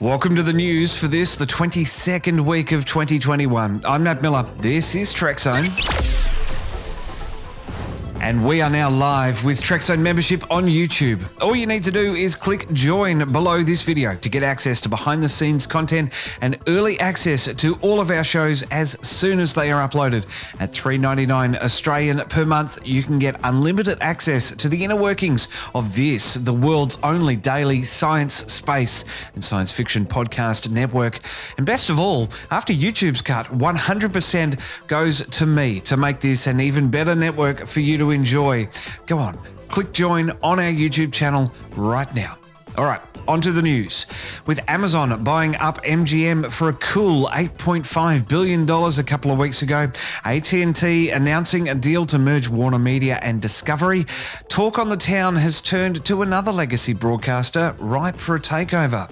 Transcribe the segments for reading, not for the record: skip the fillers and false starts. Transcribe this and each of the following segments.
Welcome to the news for this, the 22nd week of 2021. I'm Matt Miller. This is Trek Zone. And we are now live with Trek Zone membership on YouTube. All you need to do is click join below this video to get access to behind the scenes content and early access to all of our shows as soon as they are uploaded. At $3.99 Australian per month, you can get unlimited access to the inner workings of this, the world's only daily science, space and science fiction podcast network. And best of all, after YouTube's cut, 100% goes to me to make this an even better network for you to enjoy. Go on, click join on our YouTube channel right now. All right, on to the news. With Amazon buying up MGM for a cool $8.5 billion a couple of weeks ago, AT&T announcing a deal to merge Warner Media and Discovery, talk on the town has turned to another legacy broadcaster ripe for a takeover.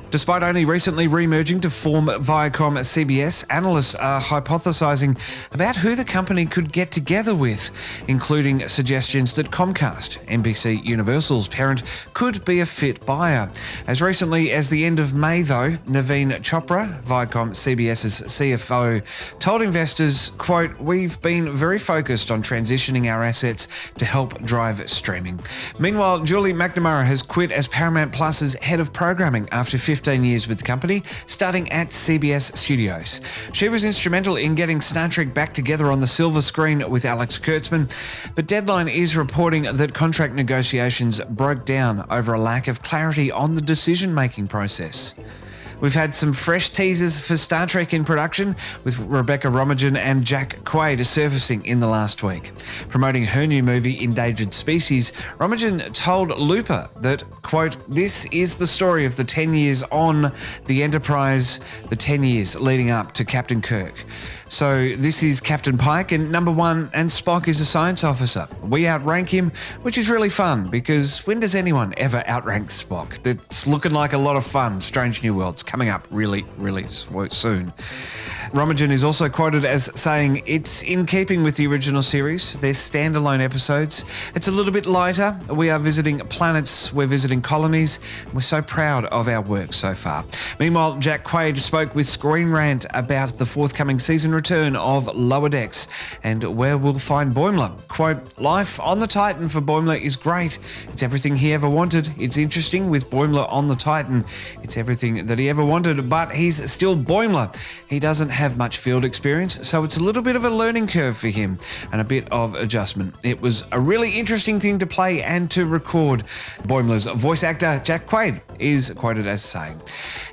Despite only recently re-merging to form Viacom-CBS, analysts are hypothesizing about who the company could get together with, including suggestions that Comcast, NBC Universal's parent, could be a fit buyer. As recently as the end of May, though, Naveen Chopra, Viacom-CBS's CFO, told investors, quote, "We've been very focused on transitioning our assets to help drive streaming." Meanwhile, Julie McNamara has quit as Paramount Plus's head of programming after 15 years with the company, starting at CBS Studios. She was instrumental in getting Star Trek back together on the silver screen with Alex Kurtzman, but Deadline is reporting that contract negotiations broke down over a lack of clarity on the decision-making process. We've had some fresh teasers for Star Trek in production, with Rebecca Romijn and Jack Quaid surfacing in the last week. Promoting her new movie, Endangered Species, Romijn told Looper that, quote, "This is the story of the 10 years on the Enterprise, the 10 years leading up to Captain Kirk. So this is Captain Pike and number one, and Spock is a science officer. We outrank him, which is really fun, because when does anyone ever outrank Spock? That's looking like a lot of fun. Strange New Worlds coming up really soon." Romijn is also quoted as saying, "It's in keeping with the original series. They're standalone episodes. It's a little bit lighter. We are visiting planets. We're visiting colonies. We're so proud of our work so far." Meanwhile, Jack Quaid spoke with Screen Rant about the forthcoming season return of Lower Decks and where we'll find Boimler. Quote, "Life on the Titan for Boimler is great. It's everything he ever wanted. It's interesting with Boimler on the Titan. It's everything that he ever wanted, but he's still Boimler. He doesn't have much field experience, so it's a little bit of a learning curve for him and a bit of adjustment. It was a really interesting thing to play and to record." Boimler's voice actor, Jack Quaid, is quoted as saying.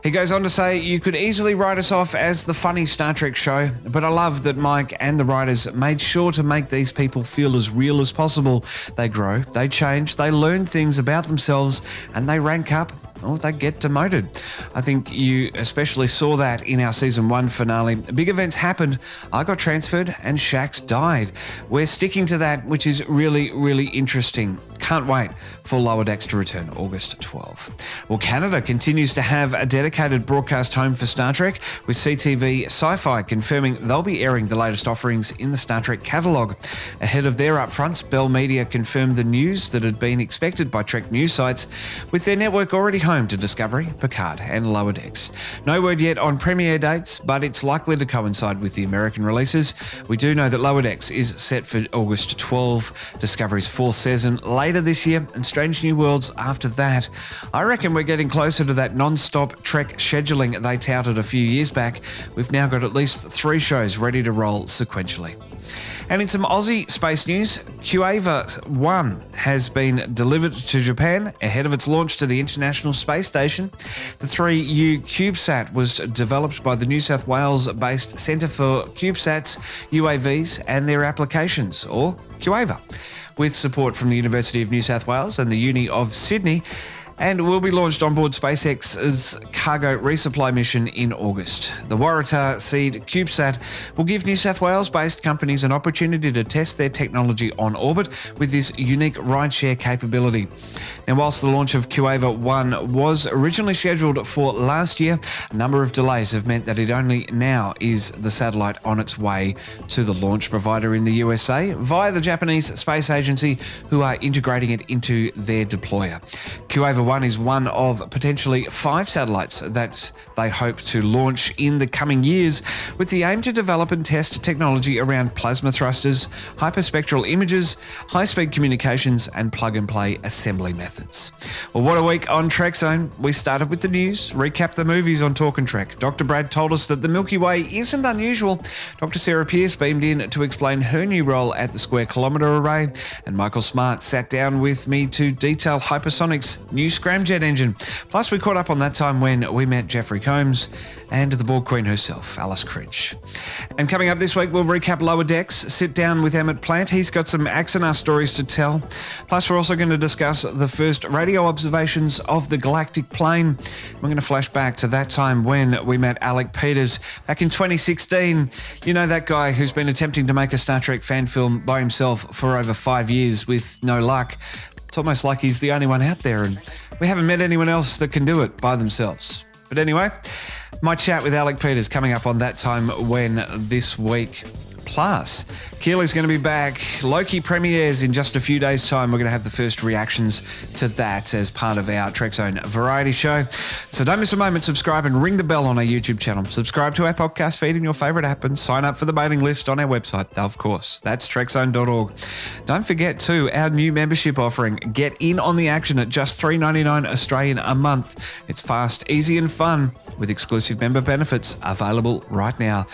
He goes on to say, "You could easily write us off as the funny Star Trek show, but I love that Mike and the writers made sure to make these people feel as real as possible. They grow, they change, they learn things about themselves, and they rank up, or they get demoted." I think you especially saw that in our season 1 finale. Big events happened, I got transferred, and Shax died. We're sticking to that, which is really interesting. Can't wait for Lower Decks to return August 12. Well, Canada continues to have a dedicated broadcast home for Star Trek, with CTV Sci-Fi confirming they'll be airing the latest offerings in the Star Trek catalogue. Ahead of their upfronts, Bell Media confirmed the news that had been expected by Trek news sites, with their network already home to Discovery, Picard and Lower Decks. No word yet on premiere dates, but it's likely to coincide with the American releases. We do know that Lower Decks is set for August 12, Discovery's fourth season later this year, and Strange New Worlds after that. I reckon we're getting closer to that non-stop Trek scheduling they touted a few years back. We've now got at least 3 shows ready to roll sequentially. And in some Aussie space news, Kuiva 1 has been delivered to Japan ahead of its launch to the International Space Station. The 3U CubeSat was developed by the New South Wales-based Centre for CubeSats, UAVs and their applications, or Kuiva, with support from the University of New South Wales and the Uni of Sydney, and will be launched on board SpaceX's cargo resupply mission in August. The Waratah Seed CubeSat will give New South Wales-based companies an opportunity to test their technology on orbit with this unique rideshare capability. Now, whilst the launch of Kuiva 1 was originally scheduled for last year, a number of delays have meant that it only now is the satellite on its way to the launch provider in the USA via the Japanese Space Agency, who are integrating it into their deployer. Kuiva One is one of potentially 5 satellites that they hope to launch in the coming years, with the aim to develop and test technology around plasma thrusters, hyperspectral images, high-speed communications, and plug-and-play assembly methods. Well, what a week on Trek Zone. We started with the news, recapped the movies on Talk and Trek. Dr. Brad told us that the Milky Way isn't unusual. Dr. Sarah Pearce beamed in to explain her new role at the Square Kilometre Array, and Michael Smart sat down with me to detail Hypersonic's new scramjet engine. Plus, we caught up on that time when we met Jeffrey Combs and the Borg Queen herself, Alice Cridge. And coming up this week, we'll recap Lower Decks, sit down with Emmett Plant. He's got some Axanar stories to tell. Plus, we're also going to discuss the first radio observations of the galactic plane. We're going to flash back to that time when we met Alec Peters back in 2016. You know, that guy who's been attempting to make a Star Trek fan film by himself for over 5 years with no luck. It's almost like he's the only one out there, and we haven't met anyone else that can do it by themselves. But anyway, my chat with Alec Peters coming up on That Time When this week. Plus, Keely's going to be back. Loki premieres in just a few days' time. We're going to have the first reactions to that as part of our Trek Zone variety show. So don't miss a moment. Subscribe and ring the bell on our YouTube channel. Subscribe to our podcast feed in your favourite app and sign up for the mailing list on our website, of course. That's trekzone.org. Don't forget, too, our new membership offering. Get in on the action at just $3.99 Australian a month. It's fast, easy and fun, with exclusive member benefits available right now.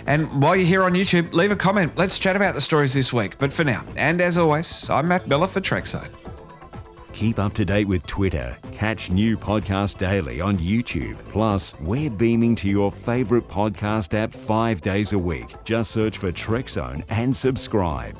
And while you're here on YouTube, leave a comment. Let's chat about the stories this week. But for now, and as always, I'm Matt Miller for Trek Zone. Keep up to date with Twitter. Catch new podcasts daily on YouTube. Plus, we're beaming to your favorite podcast app 5 days a week. Just search for Trek Zone and subscribe.